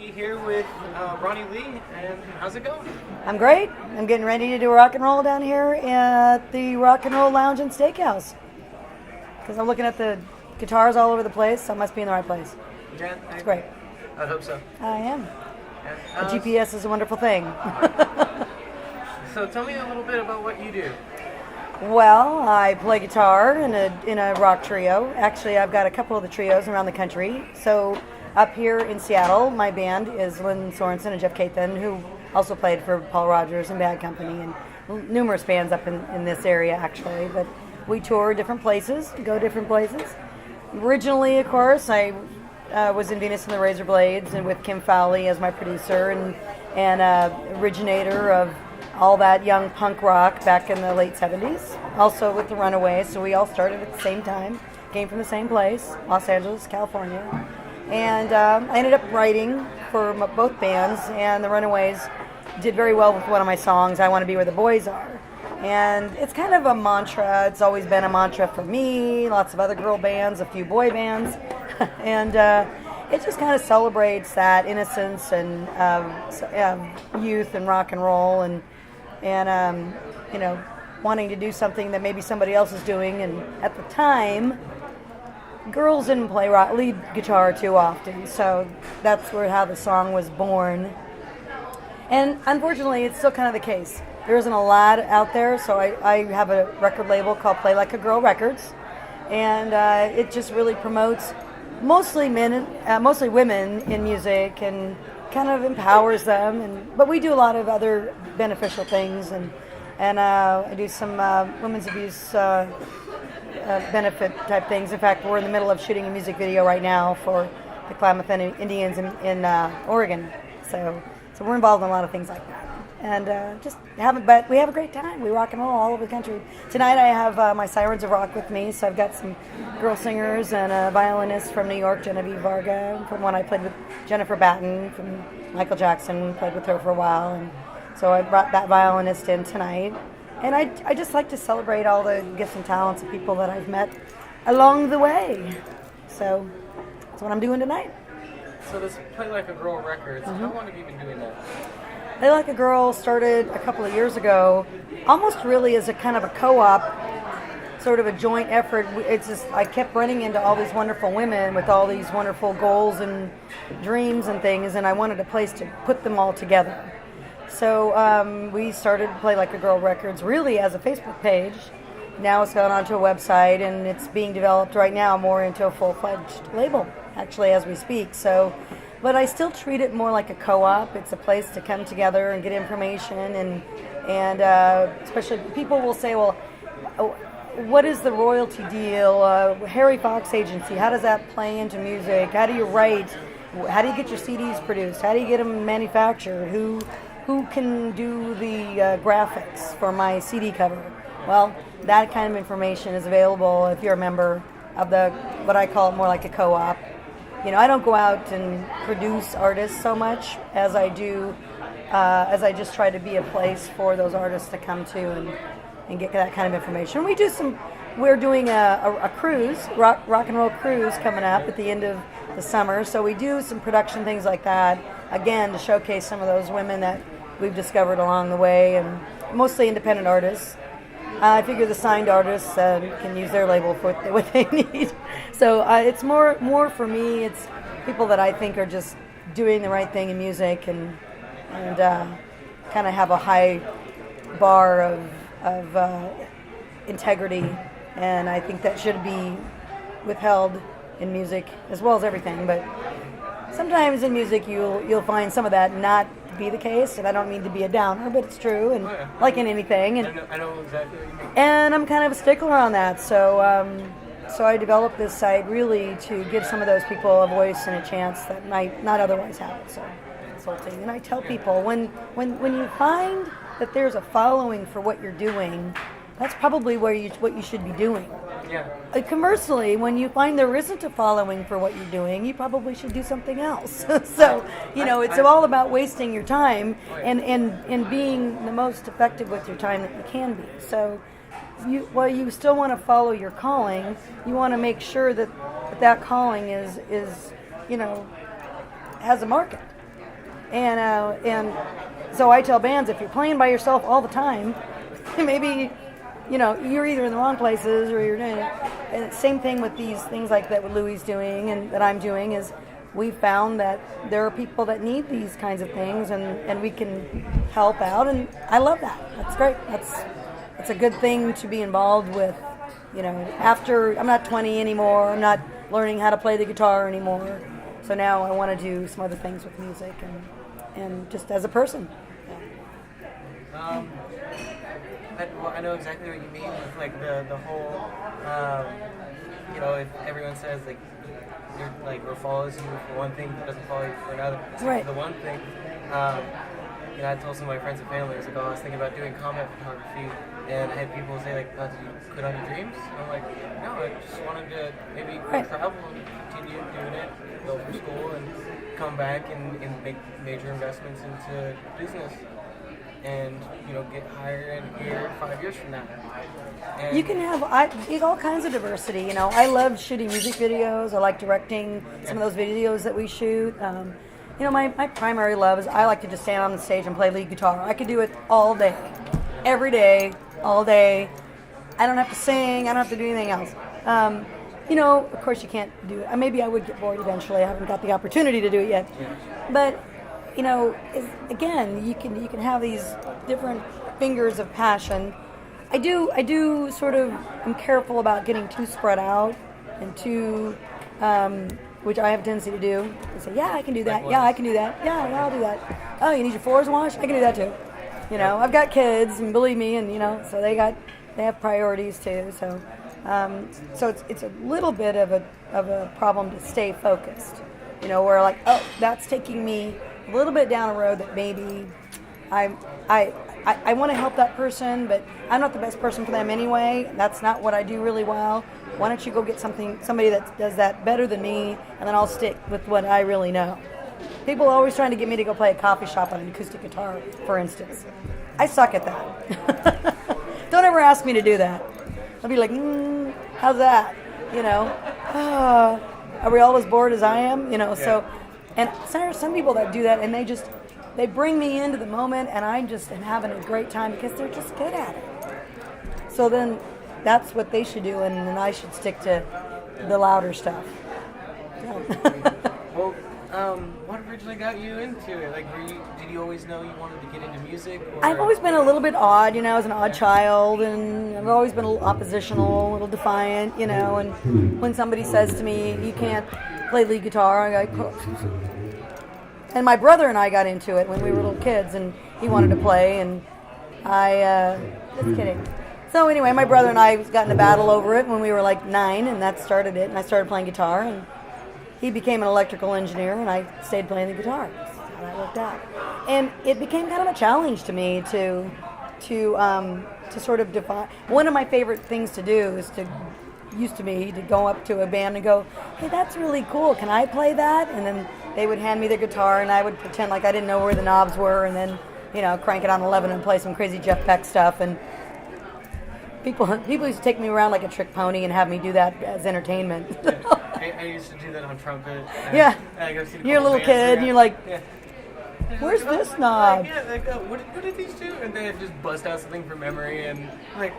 McKee here with Roni Lee, and how's it going? I'm great. I'm getting ready to do rock and roll down here at the Rock and Roll Lounge and Steakhouse. Because I'm looking at the guitars all over the place, so I must be in the right place. Yeah, It's great. I hope so. I am. Yeah. The GPS is a wonderful thing. So tell me a little bit about what you do. Well, I play guitar in a rock trio. Actually, I've got a couple of the trios around the country. So up here in Seattle, my band is Lynn Sorensen and Jeff Cathan, who also played for Paul Rogers and Bad Company and numerous bands up in this area, actually. But we tour different places, go different places. Originally, of course, I was in Venus and the Razor Blades and with Kim Fowley as my producer and originator of all that young punk rock back in the late 70s. Also with the Runaways, so we all started at the same time, came from the same place, Los Angeles, California. And I ended up writing for both bands, and the Runaways did very well with one of my songs, I Want to Be Where the Boys Are. And it's kind of a mantra. It's always been a mantra for me, lots of other girl bands, a few boy bands. And it just kind of celebrates that innocence and youth and rock and roll and wanting to do something that maybe somebody else is doing. And at the time, girls didn't play lead guitar too often, so that's how the song was born. And unfortunately, it's still kind of the case. There isn't a lot out there, so I have a record label called Play Like a Girl Records, and it just really promotes mostly women in music and kind of empowers them. But we do a lot of other beneficial things, and I do some women's abuse benefit type things. In fact, we're in the middle of shooting a music video right now for the Klamath Indians in Oregon, so we're involved in a lot of things like that. And but we have a great time. We rock and roll all over the country. Tonight I have my Sirens of Rock with me, so I've got some girl singers and a violinist from New York, Genevieve Varga, from when I played with Jennifer Batten from Michael Jackson, played with her for a while, and so I brought that violinist in tonight. And I just like to celebrate all the gifts and talents of people that I've met along the way. So that's what I'm doing tonight. So this Play Like a Girl Records, how long have you been doing that? Play Like a Girl started a couple of years ago, almost really as a kind of a co-op, sort of a joint effort. It's just, I kept running into all these wonderful women with all these wonderful goals and dreams and things, and I wanted a place to put them all together. So we started Play Like a Girl Records really as a Facebook page. Now it's gone onto a website, and it's being developed right now more into a full-fledged label, actually, as we speak. So, but I still treat it more like a co-op. It's a place to come together and get information, and especially people will say, well, what is the royalty deal? Harry Fox Agency, how does that play into music? How do you write? How do you get your CDs produced? How do you get them manufactured? Who can do the graphics for my CD cover? Well, that kind of information is available if you're a member of what I call it more like a co-op. I don't go out and produce artists so much as I do, as I just try to be a place for those artists to come to and get that kind of information. We're doing a cruise, rock and roll cruise coming up at the end of the summer. So we do some production things like that, again, to showcase some of those women that we've discovered along the way, and mostly independent artists. I figure the signed artists can use their label for what they need. So it's more for me, it's people that I think are just doing the right thing in music and kind of have a high bar of integrity, and I think that should be withheld in music as well as everything. But sometimes in music you'll find some of that not be the case, and I don't mean to be a downer, but it's true, and like in anything. And I know exactly what you mean. And I'm kind of a stickler on that, so I developed this site really to give some of those people a voice and a chance that might not otherwise have it. So this whole thing, and I tell people when you find that there's a following for what you're doing, that's probably what you should be doing. Yeah. Conversely, when you find there isn't a following for what you're doing, you probably should do something else. So, it's all about wasting your time and being the most effective with your time that you can be. So, while you still want to follow your calling, you want to make sure that calling is has a market. And so I tell bands, if you're playing by yourself all the time, maybe, you're either in the wrong places or you're doing it. And same thing with these things like that what Louie's doing and that I'm doing is we found that there are people that need these kinds of things and we can help out, and I love that. That's great. It's a good thing to be involved with, after I'm not 20 anymore, I'm not learning how to play the guitar anymore. So now I want to do some other things with music and just as a person. I know exactly what you mean with like the whole, if everyone says like or follows you for one thing, but doesn't follow you for another. Right. The one thing, I told some of my friends and family, I was like, I was thinking about doing combat photography, and I had people say like, did you quit on your dreams? And I'm like, no, I just wanted to maybe travel and continue doing it, go to school, and come back and make major investments into business. And get hired in here 5 years from now. And you can have all kinds of diversity. I love shooting music videos. I like directing some of those videos that we shoot. My primary love is I like to just stand on the stage and play lead guitar. I could do it all day, every day, all day. I don't have to sing. I don't have to do anything else. Of course you can't do it. Maybe I would get bored eventually. I haven't got the opportunity to do it yet, but. Again, you can have these different fingers of passion. I do sort of, I'm careful about getting too spread out and too, which I have a tendency to do. I say, yeah, I can do that. Yeah, I can do that. Yeah, I'll do that. Oh, you need your floors washed? I can do that too. I've got kids, and believe me, and so they have priorities too. So, so it's a little bit of a problem to stay focused. Where like, oh, that's taking me a little bit down a road that maybe I want to help that person, but I'm not the best person for them anyway. That's not what I do really well. Why don't you go get somebody that does that better than me, and then I'll stick with what I really know. People are always trying to get me to go play a coffee shop on an acoustic guitar, for instance. I suck at that. Don't ever ask me to do that. I'll be like, how's that? Are we all as bored as I am? So. And there are some people that do that, and they bring me into the moment, and I just am having a great time because they're just good at it. So then that's what they should do, and then I should stick to the louder stuff. Well, what originally got you into it? Like, did you always know you wanted to get into music? Or? I've always been a little bit odd, I was an odd child, and I've always been a little oppositional, a little defiant, and when somebody says to me, you can't play lead guitar, I go, and my brother and I got into it when we were little kids, and he wanted to play, and just kidding. So anyway, my brother and I got in a battle over it when we were like 9, and that started it, and I started playing guitar, and he became an electrical engineer, and I stayed playing the guitar. That's how that worked out. And it became kind of a challenge to me to sort of define. One of my favorite things to do used to be to go up to a band and go, hey, that's really cool. Can I play that? And then they would hand me their guitar, and I would pretend like I didn't know where the knobs were, and then, crank it on 11 and play some crazy Jeff Beck stuff. And people used to take me around like a trick pony and have me do that as entertainment. I used to do that on trumpet. You're a little kid, and you're like, where's this knob? What did these do? And they just bust out something from memory, and like,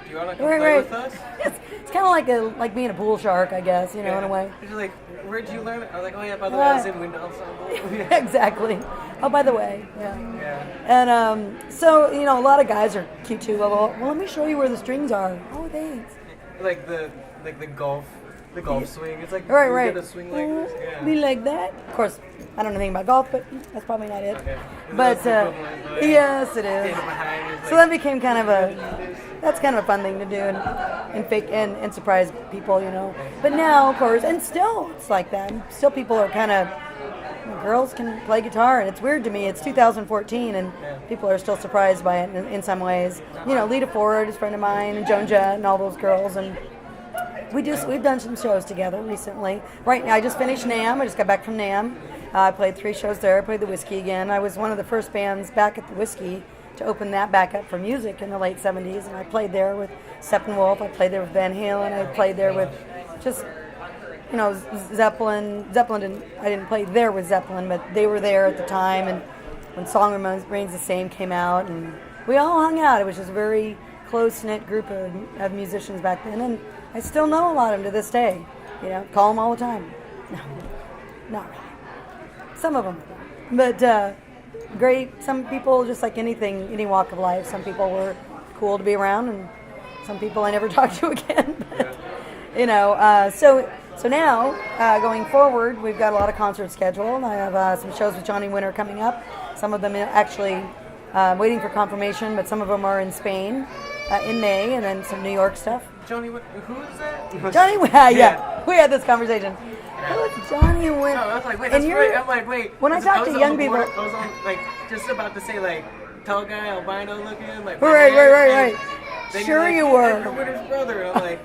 do you want to come right, play with us? It's kind of like being a pool shark, I guess, in a way. You're like, where'd you learn it? I was like, oh yeah, by the way, I was in wind ensemble. Exactly. Oh, by the way, And so, a lot of guys are cute too. Well, let me show you where the strings are. Oh, thanks. Like the golf swing. It's like right. You get a swing like this. Yeah. Be like that. Of course, I don't know anything about golf, but that's probably not it. Okay. But yes, it is. So that became kind of a fun thing to do and fake and surprise people, But now, of course, and still it's like that. Still, people are kind of, girls can play guitar, and it's weird to me. It's 2014, and people are still surprised by it in some ways. Lita Ford is a friend of mine, and Joan Jett, and all those girls, and we've done some shows together recently. Right now, I just finished NAMM. I just got back from NAMM. I played 3 shows there. I played the Whiskey again. I was one of the first bands back at the Whiskey to open that back up for music in the late 70s, and I played there with Steppenwolf. I played there with Van Halen. I played there with just, you know, Zeppelin I didn't play there with Zeppelin, but they were there at the time, and when Song Remains the Same came out, and we all hung out. It was just a very close-knit group of musicians back then, and I still know a lot of them to this day. You know, call them all the time. No, not really. Some of them. But great. Some people, just like anything, any walk of life, some people were cool to be around, and some people I never talked to again. But, you know, so now, going forward, we've got a lot of concerts scheduled. I have some shows with Johnny Winter coming up. Some of them actually waiting for confirmation, but some of them are in Spain in May, and then some New York stuff. Johnny Winter, who is that? Johnny Winter, yeah. We had this conversation. Who is Johnny Winter? No, I was like, wait, that's right. I'm like, wait. When I talk to young people, I was on, like, just about to say, like, tall guy, albino looking, like, right. Sure, you were. Rick Winter's brother. And I'm like,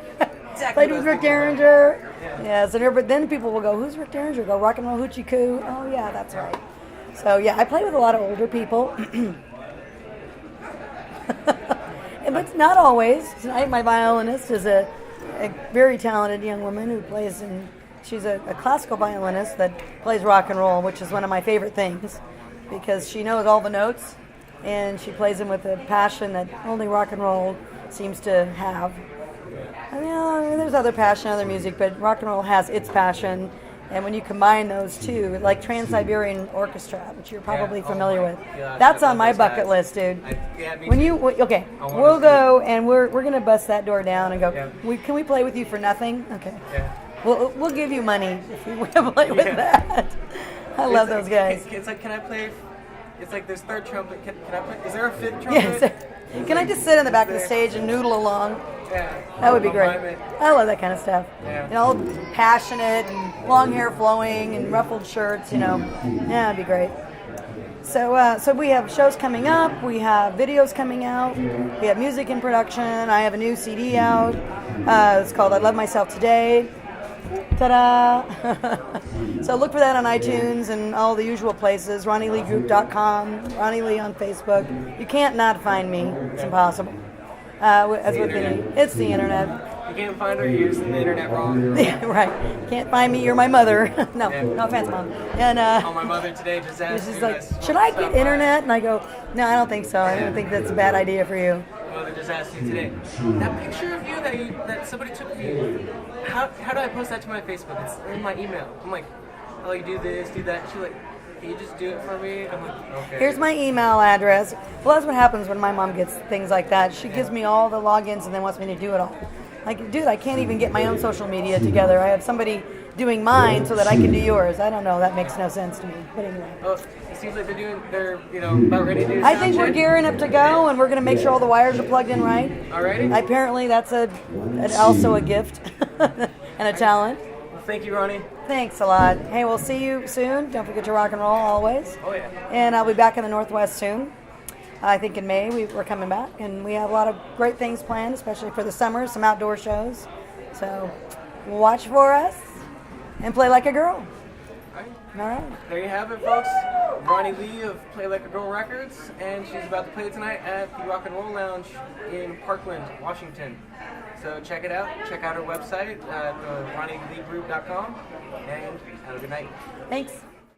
exactly. Played with Rick Derringer. Yeah. So but then people will go, "Who's Rick Derringer?" Go, "Rock and Roll Hoochie Coo." Oh yeah, that's right. So yeah, I play with a lot of older people. But not always. Tonight, my violinist is a very talented young woman who plays she's a classical violinist that plays rock and roll, which is one of my favorite things because she knows all the notes and she plays them with a passion that only rock and roll seems to have. I mean, there's other passion, other music, but rock and roll has its passion. And when you combine those two, like Trans-Siberian Orchestra, which you're probably familiar with, that's on my bucket list, dude. We'll go and we're gonna bust that door down and go. Yeah. Can we play with you for nothing? Okay. Yeah. We'll give you money if you want to play with that. I love those guys. It's like, can I play? It's like there's third trumpet. Can I play? Is there a fifth trumpet? Yes. Can I just sit in the back of the stage and noodle along? Yeah. That would be great. I love that kind of stuff. Yeah. You know, passionate and long hair flowing and ruffled shirts, you know. Yeah, it'd be great. So we have shows coming up. We have videos coming out. We have music in production. I have a new CD out. It's called I Love Myself Today. Ta-da! So look for that on iTunes and all the usual places. RoniLeeGroup.com, Roni Lee on Facebook. You can't not find me. It's impossible. It's the internet. You can't find her, you're using the internet wrong. Yeah, right. Can't find me, you're my mother. No offense, Mom. And my mother today just asked she's like, should I get internet? And I go, no, I don't think so. I don't think that's a bad idea for you. My mother just asked you today, that picture of you that somebody took of you, how do I post that to my Facebook? It's in my email. I'm like, oh, you do this, do that. She's like, can you just do it for me? I'm like, okay. Here's my email address. Well, that's what happens when my mom gets things like that. She gives me all the logins and then wants me to do it all. Like, dude, I can't even get my own social media together. I have somebody doing mine so that I can do yours. I don't know. That makes no sense to me. But anyway. Well, it seems like they're about ready to do I think we're gearing up to go, and we're going to make sure all the wires are plugged in right. Alrighty. Apparently, that's also a gift and a talent. Well, thank you, Roni. Thanks a lot. Hey, we'll see you soon. Don't forget to rock and roll always. Oh, yeah. And I'll be back in the Northwest soon. I think in May we're coming back, and we have a lot of great things planned, especially for the summer, some outdoor shows. So watch for us and play like a girl. All right. There you have it, folks. Roni Lee of Play Like a Girl Records, and she's about to play tonight at the Rock and Roll Lounge in Parkland, Washington. So check it out. Check out her website at RoniLeeGroup.com, and have a good night. Thanks.